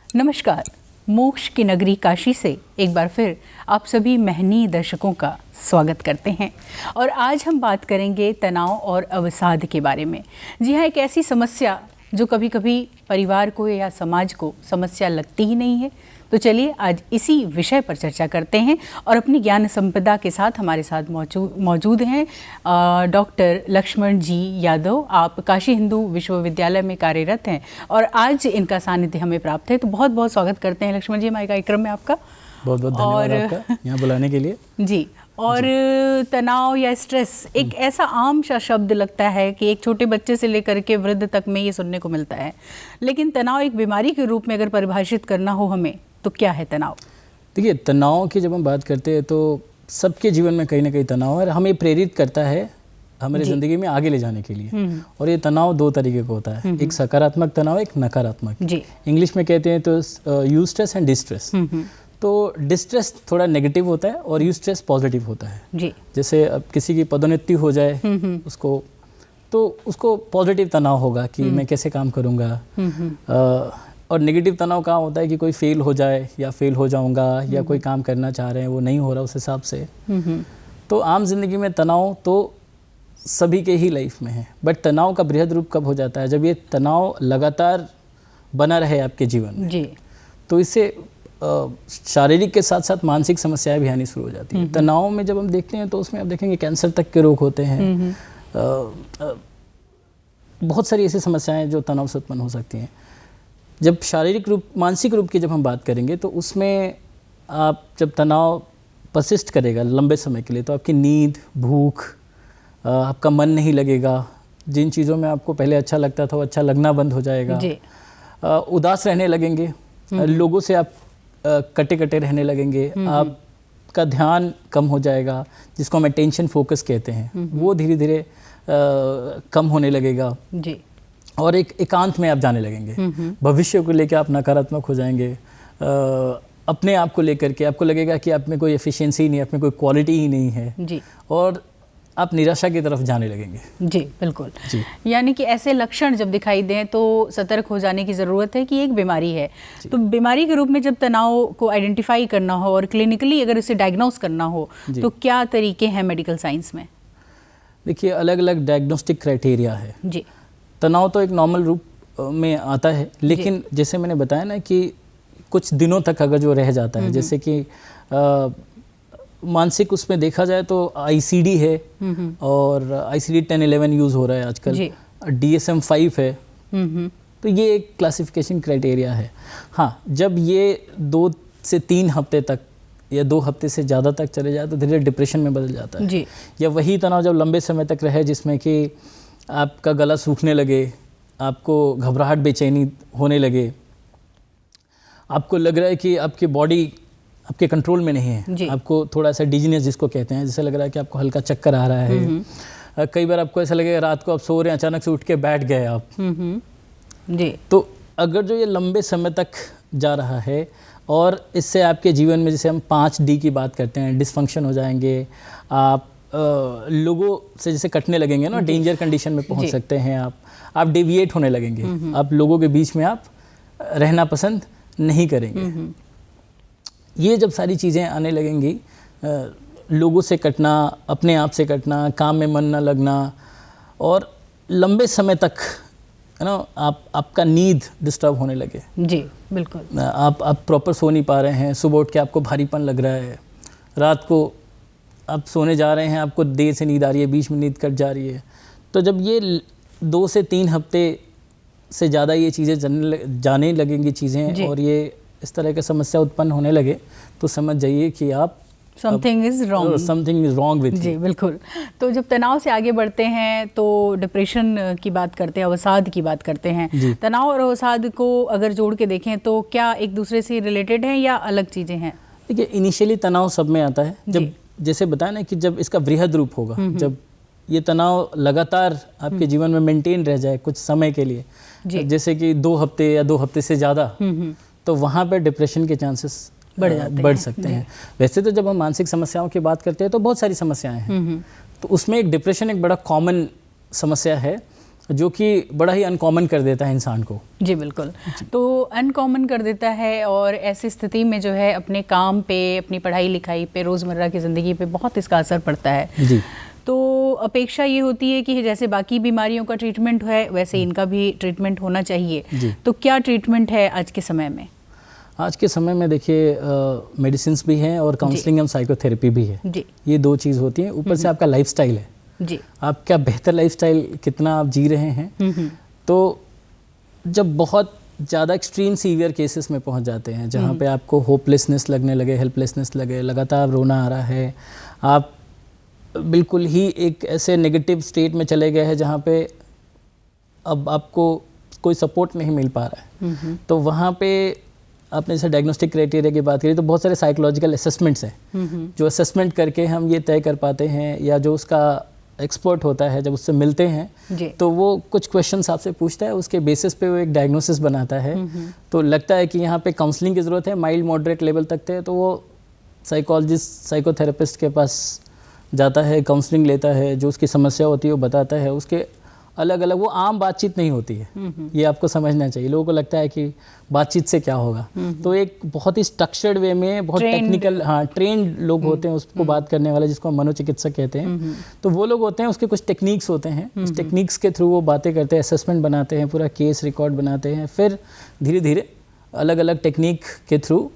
नमस्कार। मोक्ष की नगरी काशी से एक बार फिर आप सभी महनीय दर्शकों का स्वागत करते हैं और आज हम बात करेंगे तनाव और अवसाद के बारे में। जी हाँ, एक ऐसी समस्या जो कभी कभी परिवार को या समाज को समस्या लगती ही नहीं है। तो चलिए आज इसी विषय पर चर्चा करते हैं और अपनी ज्ञान संपदा के साथ हमारे साथ मौजूद हैं डॉक्टर लक्ष्मण जी यादव। आप काशी हिंदू विश्वविद्यालय में कार्यरत हैं और आज इनका सानिध्य हमें प्राप्त है। तो बहुत बहुत स्वागत करते हैं लक्ष्मण जी हमारे कार्यक्रम में आपका। बहुत बहुत धन्यवाद आपका यहाँ बुलाने के लिए। जी। और तनाव या स्ट्रेस एक ऐसा आम सा शब्द लगता है कि एक छोटे बच्चे से लेकर के वृद्ध तक में ये सुनने को मिलता है, लेकिन तनाव एक बीमारी के रूप में अगर परिभाषित करना हो हमें तो क्या है तनाव? देखिए, तनाव की जब हम बात करते हैं तो सबके जीवन में कहीं ना कहीं तनाव है और हमें प्रेरित करता है हमारी ज़िंदगी में आगे ले जाने के लिए। और ये तनाव दो तरीके का होता है, एक सकारात्मक तनाव, एक नकारात्मक। इंग्लिश में कहते हैं तो यूस्ट्रेस एंड डिस्ट्रेस। तो डिस्ट्रेस थोड़ा नेगेटिव होता है और यूस्ट्रेस पॉजिटिव होता है जी। जैसे अब किसी की पदोन्नति हो जाए उसको पॉजिटिव तनाव होगा कि मैं कैसे काम करूँगा। और नेगेटिव तनाव कहाँ होता है कि कोई फेल हो जाए या फेल हो जाऊँगा या कोई काम करना चाह रहे हैं वो नहीं हो रहा उस हिसाब से। तो आम जिंदगी में तनाव तो सभी के ही लाइफ में है, बट तनाव का बृहद रूप कब हो जाता है? जब ये तनाव लगातार बना रहे आपके जीवन में जी। तो इससे शारीरिक के साथ साथ मानसिक समस्याएं भी आनी शुरू हो जाती हैं। तनाव में जब हम देखते हैं तो उसमें आप देखेंगे कैंसर तक के रोग होते हैं। बहुत सारी ऐसी समस्याएं जो तनाव से उत्पन्न हो सकती हैं। जब शारीरिक रूप मानसिक रूप की जब हम बात करेंगे तो उसमें आप जब तनाव परसिस्ट करेगा लंबे समय के लिए तो आपकी नींद, भूख, आपका मन नहीं लगेगा। जिन चीज़ों में आपको पहले अच्छा लगता था वो अच्छा लगना बंद हो जाएगा जी। उदास रहने लगेंगे, लोगों से आप कटे कटे रहने लगेंगे, आपका ध्यान कम हो जाएगा, जिसको हम अटेंशन फोकस कहते हैं, वो धीरे धीरे कम होने लगेगा जी। और एक एकांत में आप जाने लगेंगे। भविष्य को लेकर आप नकारात्मक हो जाएंगे। अपने आप को लेकर के आपको लगेगा कि आप में कोई एफिशिएंसी नहीं है, आप में कोई क्वालिटी ही नहीं है जी। और आप निराशा की तरफ जाने लगेंगे जी। बिल्कुल जी। यानी कि ऐसे लक्षण जब दिखाई दें तो सतर्क हो जाने की ज़रूरत है कि एक बीमारी है। तो बीमारी के रूप में जब तनाव को आइडेंटिफाई करना हो और क्लिनिकली अगर इसे डायग्नोस करना हो तो क्या तरीके हैं मेडिकल साइंस में? देखिए, अलग अलग डायग्नोस्टिक क्राइटेरिया है जी। तनाव तो एक नॉर्मल रूप में आता है, लेकिन जैसे मैंने बताया ना कि कुछ दिनों तक अगर जो रह जाता है, जैसे कि मानसिक उसमें देखा जाए तो ICD है और ICD 10-11 यूज़ हो रहा है आजकल, DSM-5 है। तो ये एक क्लासिफिकेशन क्राइटेरिया है। हाँ, जब ये 2 से 3 हफ्ते तक या 2 हफ्ते से ज़्यादा तक चले जाए तो धीरे डिप्रेशन में बदल जाता है जी। या वही तनाव जब लंबे समय तक रहे जिसमें कि आपका गला सूखने लगे, आपको घबराहट बेचैनी होने लगे, आपको लग रहा है कि आपकी बॉडी आपके कंट्रोल में नहीं है, आपको थोड़ा सा डिजीनेस जिसको कहते हैं, जैसे लग रहा है कि आपको हल्का चक्कर आ रहा है। कई बार आपको ऐसा लगेगा रात को आप सो रहे हैं, अचानक से उठ के बैठ गए आप जी। तो अगर जो ये लंबे समय तक जा रहा है और इससे आपके जीवन में, जैसे हम 5D की बात करते हैं, डिसफंक्शन हो जाएंगे, आप लोगों से जैसे कटने लगेंगे ना, डेंजर कंडीशन में पहुंच सकते हैं आप डेविएट होने लगेंगे, आप लोगों के बीच में आप रहना पसंद नहीं करेंगे। ये जब सारी चीज़ें आने लगेंगी, लोगों से कटना, अपने आप से कटना, काम में मन न लगना और लंबे समय तक आपका नींद डिस्टर्ब होने लगे जी। बिल्कुल, आप प्रॉपर सो नहीं पा रहे हैं, सुबह उठ के आपको भारीपन लग रहा है, रात को आप सोने जा रहे हैं, आपको देर से नींद आ रही है, बीच में नींद कट जा रही है। तो जब ये 2 से 3 हफ्ते से ज़्यादा ये चीज़ें जाने लगेंगी चीज़ें और ये इस तरह की समस्या उत्पन्न होने लगे तो समझ जाइए कि आप समथिंग इज़ रॉन्ग विद जी। बिल्कुल। तो जब तनाव से आगे बढ़ते हैं तो डिप्रेशन की बात करते हैं, अवसाद की बात करते हैं। तनाव और अवसाद को अगर जोड़ के देखें तो क्या एक दूसरे से रिलेटेड हैं या अलग चीज़ें हैं? देखिए, इनिशियली तनाव सब में आता है, जब जैसे बताया ना कि जब इसका वृहद रूप होगा, जब ये तनाव लगातार आपके जीवन में मेंटेन रह जाए कुछ समय के लिए, जैसे कि 2 हफ्ते या 2 हफ्ते से ज़्यादा, तो वहाँ पर डिप्रेशन के चांसेस बढ़ सकते हैं। वैसे तो जब हम मानसिक समस्याओं की बात करते हैं तो बहुत सारी समस्याएं हैं, तो उसमें एक डिप्रेशन एक बड़ा कॉमन समस्या है। जो कि बड़ा ही अनकॉमन कर देता है इंसान को। जी बिल्कुल, तो अनकॉमन कर देता है और ऐसी स्थिति में जो है अपने काम पे, अपनी पढ़ाई लिखाई पे, रोज़मर्रा की ज़िंदगी पे बहुत इसका असर पड़ता है। जी। तो अपेक्षा ये होती है कि जैसे बाकी बीमारियों का ट्रीटमेंट है वैसे इनका भी ट्रीटमेंट होना चाहिए। तो क्या ट्रीटमेंट है आज के समय में? आज के समय में देखिए मेडिसिन भी हैं और काउंसलिंग एंड साइकोथेरेपी भी है जी। ये दो चीज़ होती हैं। ऊपर से आपका लाइफस्टाइल है जी, आप क्या बेहतर लाइफस्टाइल कितना आप जी रहे हैं। तो जब बहुत ज़्यादा एक्सट्रीम सीवियर केसेस में पहुंच जाते हैं जहां पे आपको होपलेसनेस लगने लगे, हेल्पलेसनेस लगे, लगातार रोना आ रहा है, आप बिल्कुल ही एक ऐसे नेगेटिव स्टेट में चले गए हैं जहां पे अब आपको कोई सपोर्ट नहीं मिल पा रहा है, तो वहाँ पे आपने जैसे डायग्नोस्टिक क्राइटेरिया की बात करी तो बहुत सारे साइकोलॉजिकल असेसमेंट्स हैं जो असेसमेंट करके हम ये तय कर पाते हैं, या जो उसका एक्सपर्ट होता है जब उससे मिलते हैं तो वो कुछ क्वेश्चंस आपसे पूछता है, उसके बेसिस पे वो एक डायग्नोसिस बनाता है। तो लगता है कि यहाँ पे काउंसलिंग की ज़रूरत है, माइल्ड मॉडरेट लेवल तक थे, तो वो साइकोलॉजिस्ट, साइकोथेरेपिस्ट के पास जाता है, काउंसलिंग लेता है, जो उसकी समस्या होती है वो बताता है। उसके अलग अलग, वो आम बातचीत नहीं होती है, ये आपको समझना चाहिए। लोगों को लगता है कि बातचीत से क्या होगा, तो एक बहुत ही स्ट्रक्चर्ड वे में, बहुत टेक्निकल, हाँ, ट्रेंड लोग होते हैं उसको बात करने वाले, जिसको हम मनोचिकित्सक कहते हैं। तो वो लोग होते हैं, उसके कुछ टेक्निक्स होते हैं, उस टेक्निक्स के थ्रू वो बातें करते हैं, असेसमेंट बनाते हैं, पूरा केस रिकॉर्ड बनाते हैं, फिर धीरे धीरे अलग अलग टेक्निक के थ्रू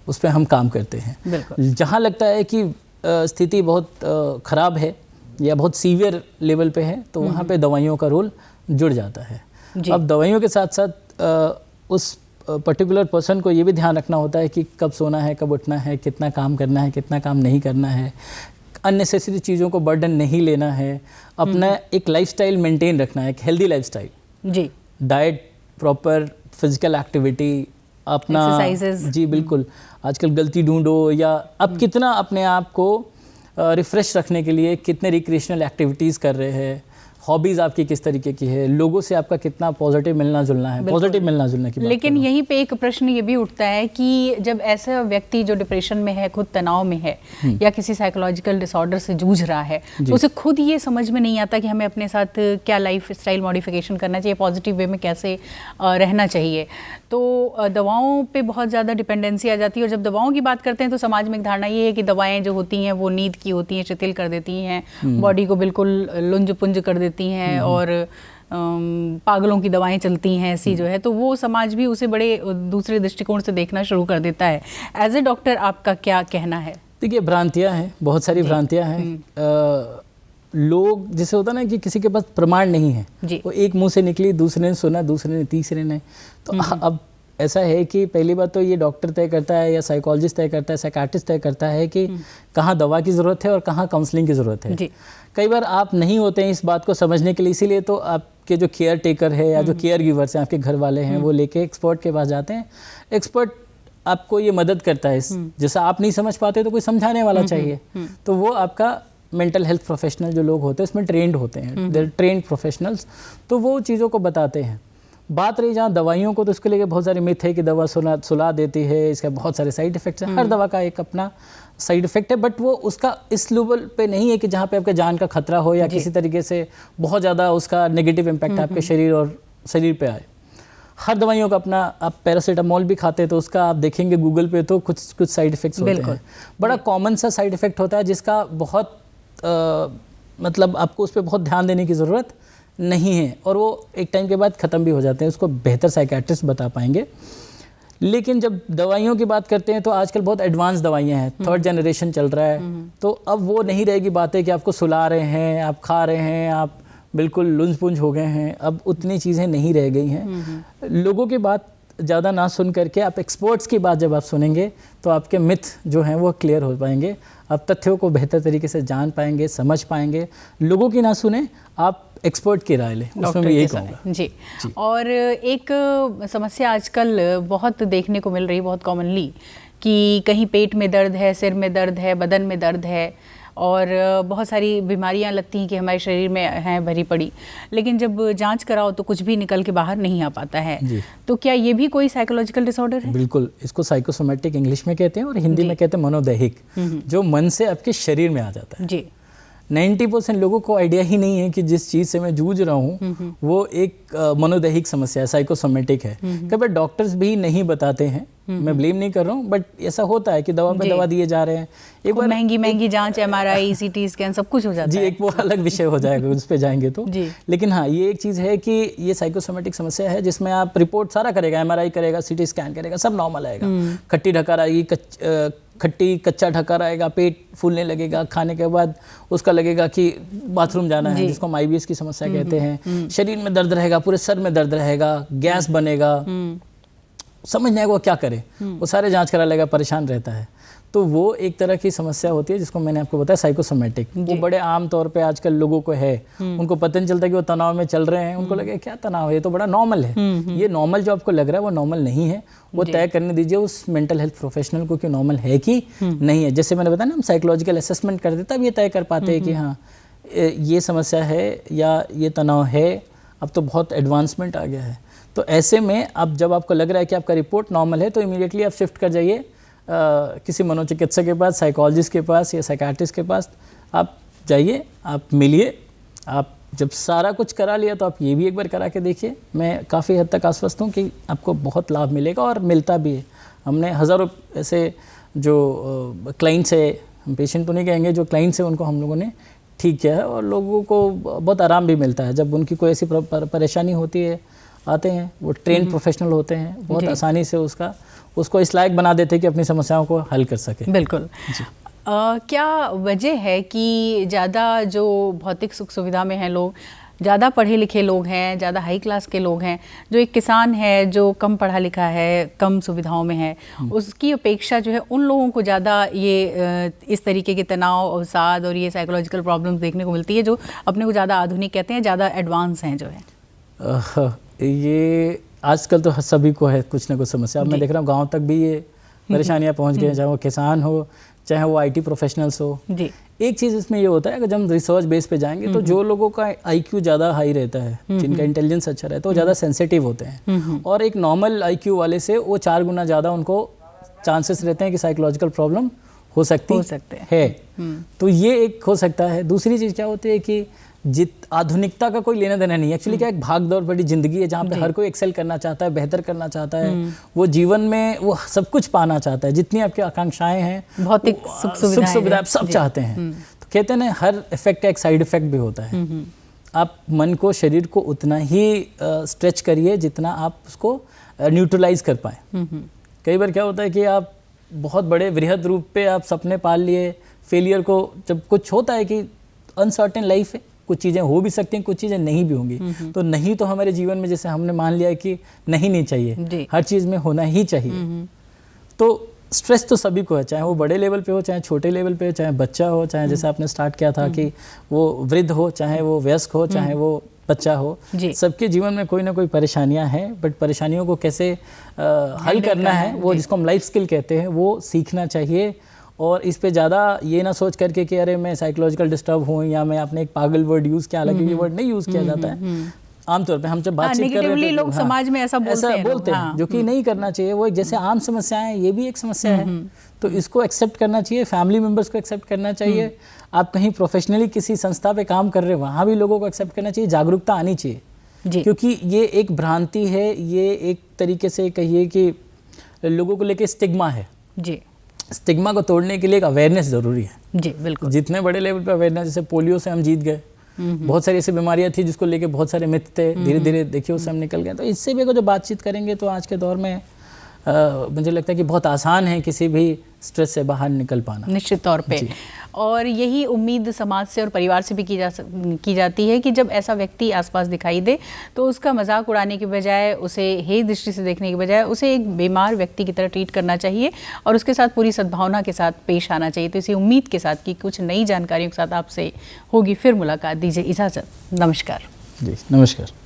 उस पर हम काम करते हैं। जहाँ लगता है कि स्थिति बहुत ख़राब है या बहुत सीवियर लेवल पे है, तो वहाँ पे दवाइयों का रोल जुड़ जाता है। अब दवाइयों के साथ साथ उस पर्टिकुलर पर्सन को ये भी ध्यान रखना होता है कि कब सोना है, कब उठना है, कितना काम करना है, कितना काम नहीं करना है, अननेसेसरी चीज़ों को बर्डन नहीं लेना है, अपना एक लाइफस्टाइल मेंटेन रखना है, एक हेल्दी लाइफस्टाइल जी, डाइट, प्रॉपर फिजिकल एक्टिविटी, अपना जी बिल्कुल। आजकल गलती ढूंढो, या अब कितना अपने आप को रिफ़्रेश रखने के लिए कितने रिक्रिएशनल एक्टिविटीज़ कर रहे हैं, हॉबीज़ आपकी किस तरीके की है, लोगों से आपका कितना पॉजिटिव मिलना जुलना है, पॉजिटिव मिलना जुलना की बात। लेकिन यहीं पे एक प्रश्न ये भी उठता है कि जब ऐसा व्यक्ति जो डिप्रेशन में है, खुद तनाव में है या किसी साइकोलॉजिकल डिसऑर्डर से जूझ रहा है, तो उसे खुद ये समझ में नहीं आता कि हमें अपने साथ क्या लाइफ स्टाइल मॉडिफिकेशन करना चाहिए, पॉजिटिव वे में कैसे रहना चाहिए, तो दवाओं पे बहुत ज़्यादा डिपेंडेंसी आ जाती है। और जब दवाओं की बात करते हैं तो समाज में एक धारणा ये है कि दवाएं जो होती हैं वो नींद की होती हैं, शिथिल कर देती हैं, बॉडी को बिल्कुल लुंज पुंज कर देती हैं, और पागलों की दवाएं चलती हैं ऐसी जो है, तो वो समाज भी उसे बड़े दूसरे दृष्टिकोण से देखना शुरू कर देता है। एज ए डॉक्टर आपका क्या कहना है? देखिए, भ्रांतियाँ हैं, बहुत सारी भ्रांतियाँ हैं। लोग, जैसे होता ना कि किसी के पास प्रमाण नहीं है, वो एक मुंह से निकली, दूसरे ने सुना, दूसरे ने, तीसरे ने, तो अब ऐसा है कि पहली बात तो ये डॉक्टर तय करता है या साइकोलॉजिस्ट तय करता है, साइकाट्रिस्ट तय करता है कि कहाँ दवा की ज़रूरत है और कहाँ काउंसलिंग की ज़रूरत है। कई बार आप नहीं होते हैं इस बात को समझने के लिए, इसीलिए तो आपके जो केयर टेकर है या जो केयर गिवर्स हैं, आपके घर वाले हैं, वो लेके एक्सपर्ट के पास जाते हैं। एक्सपर्ट आपको ये मदद करता है, जैसा आप नहीं समझ पाते तो कोई समझाने वाला चाहिए, तो वो आपका मेंटल हेल्थ प्रोफेशनल जो लोग होते हैं इसमें ट्रेंड होते हैं, दे ट्रेंड प्रोफेशनल्स, तो वो चीज़ों को बताते हैं। बात रही जहाँ दवाइयों को, तो उसके लिए बहुत सारे मिथ है कि दवा सुला देती है, इसके बहुत सारे साइड इफ़ेक्ट्स हैं, हर दवा का एक अपना साइड इफ़ेक्ट है, बट वो उसका इस लेवल पे नहीं है कि जहाँ पे आपके जान का खतरा हो या किसी तरीके से बहुत ज़्यादा उसका नेगेटिव इम्पैक्ट आपके शरीर और शरीर पे आए। हर दवाइयों का अपना, आप पैरासीटामोल भी खाते हैं तो उसका आप देखेंगे गूगल पे तो कुछ साइड इफ़ेक्ट्स होते हैं। बड़ा कॉमन सा साइड इफ़ेक्ट होता है जिसका बहुत मतलब आपको उस पर बहुत ध्यान देने की ज़रूरत नहीं है, और वो एक टाइम के बाद ख़त्म भी हो जाते हैं, उसको बेहतर साइकियाट्रिस्ट बता पाएंगे। लेकिन जब दवाइयों की बात करते हैं तो आजकल बहुत एडवांस दवाइयाँ हैं, 3rd जनरेशन चल रहा है, तो अब वो नहीं रहेगी बातें कि आपको सुला रहे हैं, आप खा रहे हैं, आप बिल्कुल लुंज पुंज हो गए हैं, अब उतनी चीज़ें नहीं रह गई हैं। लोगों की बात ज़्यादा ना सुन करके आप एक्सपर्ट्स की बात जब आप सुनेंगे तो आपके मिथ जो हैं वो क्लियर हो पाएंगे, आप तथ्यों को बेहतर तरीके से जान पाएंगे, समझ पाएंगे। लोगों की ना सुने, आप एक्सपर्ट की राय लें, उसमें मैं यही कहूँगा। जी। और एक समस्या आजकल बहुत देखने को मिल रही है, बहुत कॉमनली, कि कहीं पेट में दर्द है, सिर में दर्द है, बदन में दर्द है, और बहुत सारी बीमारियां लगती हैं कि हमारे शरीर में हैं भरी पड़ी, लेकिन जब जांच कराओ तो कुछ भी निकल के बाहर नहीं आ पाता है। तो क्या ये भी कोई साइकोलॉजिकल डिसऑर्डर है? बिल्कुल, इसको साइकोसोमेटिक इंग्लिश में कहते हैं और हिंदी में कहते हैं मनोदैहिक, जो मन से आपके शरीर में आ जाता है जी। 90% लोगों को आइडिया ही नहीं है कि जिस चीज़ से मैं जूझ रहा हूँ वो एक मनोदैहिक समस्या है, साइकोसोमेटिक है। कई बार डॉक्टर्स भी नहीं बताते हैं, मैं ब्लेम नहीं कर रहा हूँ, बट ऐसा होता है कि दवा पे दवा दिए जा रहे हैं। एक बार महंगी जांच, MRI, CT स्कैन सब कुछ हो जाता जी, है। एक वो अलग विषय हो जाएगा उस पे जाएंगे तो। लेकिन हाँ, ये एक चीज़ है कि ये साइकोसोमेटिक समस्या है जिसमें आप रिपोर्ट सारा करेगा, MRI करेगा, CT स्कैन करेगा, सब नॉर्मल आएगा। खट्टी ढकार आएगी, कच्चा ढकार आएगा, पेट फूलने लगेगा, खाने के बाद उसका लगेगा कि बाथरूम जाना है, जिसको हम IBS की समस्या कहते हैं। शरीर में दर्द रहेगा, पूरे सर में दर्द रहेगा, गैस बनेगा, समझ नहीं आएगा वो क्या करे, वो सारे जांच करा लेगा, परेशान रहता है। तो वो एक तरह की समस्या होती है जिसको मैंने आपको बताया साइकोसोमेटिक। वो बड़े आम तौर पे आजकल लोगों को है, उनको पता नहीं चलता कि वो तनाव में चल रहे हैं, उनको लगे क्या तनाव है, ये तो बड़ा नॉर्मल है। ये नॉर्मल जो आपको लग रहा है वो नॉर्मल नहीं है, वो तय करने दीजिए उस मेंटल हेल्थ प्रोफेशनल को कि नॉर्मल है कि नहीं है। जैसे मैंने बताया ना, हम साइकोलॉजिकल असेसमेंट करते तब ये तय कर पाते हैं कि हाँ ये समस्या है या ये तनाव है। अब तो बहुत एडवांसमेंट आ गया है, तो ऐसे में अब जब आपको लग रहा है कि आपका रिपोर्ट नॉर्मल है तो इमीडिएटली आप शिफ्ट कर जाइए किसी मनोचिकित्सक के पास, साइकोलॉजिस्ट के पास या साइकाट्रिस्ट के पास आप जाइए, आप मिलिए। आप जब सारा कुछ करा लिया तो आप ये भी एक बार करा के देखिए। मैं काफ़ी हद तक आश्वस्त हूँ कि आपको बहुत लाभ मिलेगा और मिलता भी है। हमने हज़ारों ऐसे जो क्लाइंट्स है, हम पेशेंट तो नहीं कहेंगे, जो क्लाइंट्स हैं उनको हम लोगों ने ठीक किया है और लोगों को बहुत आराम भी मिलता है। जब उनकी कोई ऐसी परेशानी होती है, आते हैं, वो ट्रेन प्रोफेशनल होते हैं, बहुत आसानी से उसको इस लायक बना देते हैं कि अपनी समस्याओं को हल कर सके। बिल्कुल। क्या वजह है कि ज़्यादा जो भौतिक सुख सुविधा में हैं लोग, ज़्यादा पढ़े लिखे लोग हैं, ज़्यादा हाई क्लास के लोग हैं, जो एक किसान है जो कम पढ़ा लिखा है, कम सुविधाओं में है, उसकी अपेक्षा जो है उन लोगों को ज़्यादा ये इस तरीके के तनाव, अवसाद और ये साइकोलॉजिकल प्रॉब्लम्स देखने को मिलती है, जो अपने को ज़्यादा आधुनिक कहते हैं, ज़्यादा एडवांस हैं जो है? ये आजकल तो सभी को है कुछ ना कुछ समस्या। अब मैं देख रहा हूँ गांव तक भी ये परेशानियाँ पहुँच गई हैं, चाहे वो किसान हो, चाहे वो IT प्रोफेशनल्स हो। जी। एक चीज़ इसमें ये होता है कि जब हम रिसर्च बेस पे जाएंगे तो जो लोगों का IQ ज़्यादा हाई रहता है, जिनका इंटेलिजेंस अच्छा रहता है, वो ज़्यादा सेंसिटिव होते हैं और एक नॉर्मल IQ वाले से वो 4 गुना ज़्यादा उनको चांसेस रहते हैं कि साइकोलॉजिकल प्रॉब्लम हो सकते है। तो ये एक हो सकता है। दूसरी चीज़ क्या होती है कि आधुनिकता का कोई लेना देना नहीं है। एक्चुअली क्या एक भाग दौड़ भरी जिंदगी है जहाँ पे हर कोई एक्सेल करना चाहता है, बेहतर करना चाहता है, वो जीवन में वो सब कुछ पाना चाहता है, जितनी आपकी आकांक्षाएं हैं, भौतिक सुख सुविधा आप सब चाहते हैं। तो कहते हैं ना, हर इफेक्ट का एक साइड इफेक्ट भी होता है। आप मन को, शरीर को उतना ही स्ट्रेच करिए जितना आप उसको न्यूट्रलाइज कर पाए। कई बार क्या होता है कि आप बहुत बड़े वृहद रूप पे आप सपने पाल लिए, फेलियर को जब कुछ होता है कि अनसर्टेन लाइफ है, कुछ चीज़ें हो भी सकती हैं, कुछ चीज़ें नहीं भी होंगी। तो नहीं तो हमारे जीवन में जैसे हमने मान लिया है कि नहीं चाहिए, हर चीज़ में होना ही चाहिए। तो स्ट्रेस तो सभी को है, चाहे वो बड़े लेवल पे हो, चाहे छोटे लेवल पे हो, चाहे बच्चा हो, चाहे जैसे आपने स्टार्ट किया था कि वो वृद्ध हो, चाहे वो वयस्क हो, चाहे वो बच्चा हो, सबके जीवन में कोई ना कोई परेशानियां हैं। बट परेशानियों को कैसे हल करना है, वो जिसको हम लाइफ स्किल कहते हैं, वो सीखना चाहिए। और इस पे ज़्यादा ये ना सोच करके कि अरे मैं साइकोलॉजिकल डिस्टर्ब हूँ या मैं आपने एक पागल वर्ड यूज़ किया, हालांकि ये वर्ड नहीं यूज़ किया जाता है आमतौर पे। हम जब बातचीत कर रहे हैं लोग समाज में ऐसा बोलते हैं, जो कि नहीं करना चाहिए। वो जैसे आम समस्याएं हैं, ये भी एक समस्या है, तो इसको एक्सेप्ट करना चाहिए, फैमिली मेम्बर्स को एक्सेप्ट करना चाहिए। आप कहीं प्रोफेशनली किसी संस्था पे काम कर रहे हैं, वहाँ भी लोगों को एक्सेप्ट करना चाहिए, जागरूकता आनी चाहिए। क्योंकि ये एक भ्रांति है, ये एक तरीके से कहिए कि लोगों को लेके स्टिग्मा है। जी, स्टिग्मा को तोड़ने के लिए एक अवेयरनेस ज़रूरी है। जी बिल्कुल। जितने बड़े लेवल पे अवेयरनेस, जैसे पोलियो से हम जीत गए, बहुत सारी ऐसी बीमारियां थी जिसको लेके बहुत सारे मिथ थे, धीरे धीरे देखिए उससे हम निकल गए। तो इससे भी अगर जो बातचीत करेंगे तो आज के दौर में मुझे लगता है कि बहुत आसान है किसी भी स्ट्रेस से बाहर निकल पाना, निश्चित तौर पे। और यही उम्मीद समाज से और परिवार से भी की जाती है कि जब ऐसा व्यक्ति आसपास दिखाई दे तो उसका मजाक उड़ाने के बजाय, उसे हे दृष्टि से देखने के बजाय उसे एक बीमार व्यक्ति की तरह ट्रीट करना चाहिए और उसके साथ पूरी सद्भावना के साथ पेश आना चाहिए। तो इसी उम्मीद के साथ कि कुछ नई जानकारियों के साथ आपसे होगी फिर मुलाकात। दीजिए इजाज़त, नमस्कार। जी नमस्कार।